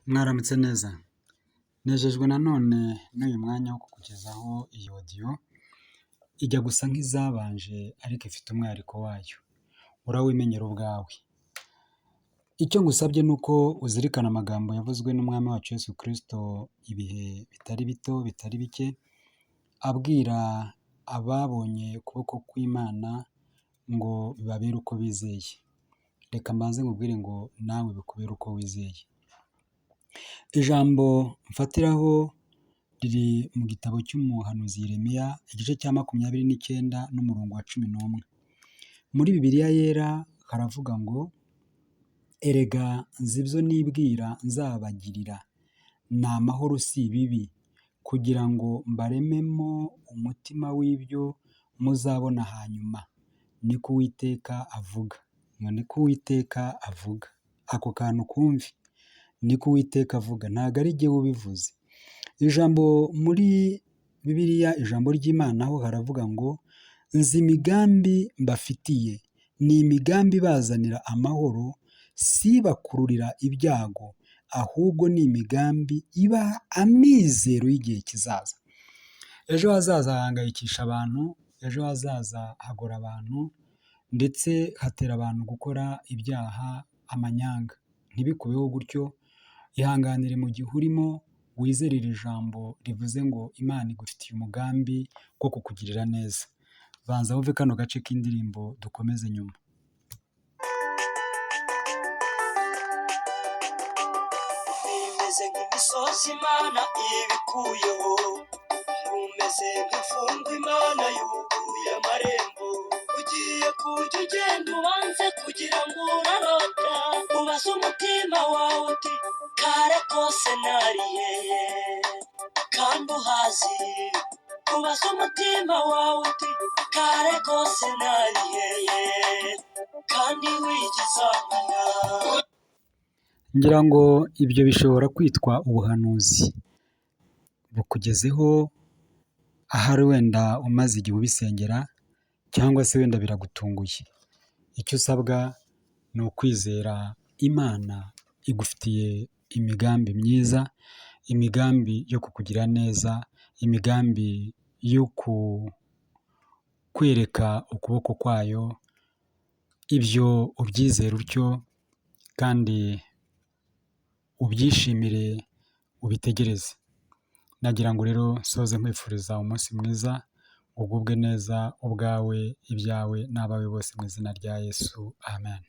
Mwaramutse neza, nejejwe nanone n'uyu mwanya wo kukugezaho iyi audio, ijya gusa nk'izabanje ariko ifite umwihariko wayo, urawimenyera ubwawe. Icyo ngusabye ni uko uzirikana amagambo yavuzwe n'Umwami wacu Yesu Kristo ibihe bitari bito bitari bike, abwira ababonye ukuboko kw'Imana ngo bibabere uko bizeye. Reka mbanze nkubwire ngo nawe bikubere uko wizeye. Ijambo mfatiraho riri mu gitabo cy'umuhanuzi Yeremiya, igice cya 29 n'umurongo wa 11. Muri Bibiliya yera haravuga ngo, erega nzi ibyo nibwira nzabagirira, ni amahoro si ibibi, kugira ngo mbarememo umutima w'ibyo muzabona hanyuma, niko Uwiteka avuga. Niko Uwiteka avuga. Ako kantu kumve, niko Uwiteka avuga, ntabwo ari jyewe ubivuze. Ijambo muri Bibiliya, ijambo ry'Imana ho haravuga ngo, nzi imigambi mbafitiye, ni imigambi ibazanira amahoro, si ibakururira ibyago, ahubwo ni imigambi ibaha amizero y'igihe kizaza. Ejo hazaza hahangayikisha abantu, ejo hazaza hagora abantu, ndetse hatera abantu gukora ibyaha, amanyanga. Ntibikubeho gutyo, ihanganire mu gihe urimo, wizere iri jambo rivuze ngo Imana igufitiye umugambi wo kukugirira neza. Banza wumve kano gace k'indirimbo dukomeze nyuma. Bimeze nk'imisozi Imana ibikuyeho, umeze nk'imfungwa Imana yuguruye amarembo, ugiye kujya ugenda ubanze kugira ngo urarota, ubaze umutima wawe uti kare kose nari hehe, kandi uhazi. Ubaze umutima wawe uti kare kose nari hehe, kandi wigiza nkana. Ngira ngo ibyo bishobora kwitwa ubuhanuzi bukugezeho, ahari wenda umaze igihe ubisengera, cyangwa se wenda biragutunguye. Icyo usabwa ni ukwizera Imana igufitiye imigambi myiza, imigambi yo kukugira neza, imigambi yo kukwereka ukuboko kwayo. Ibyo ubyizere utyo kandi ubyishimire, ubitegereze. Nagira ngo rero soze nkwifuriza umunsi mwiza, ugubwe neza ubwawe, ibyawe n'abawe bose mu izina rya Yesu, amen.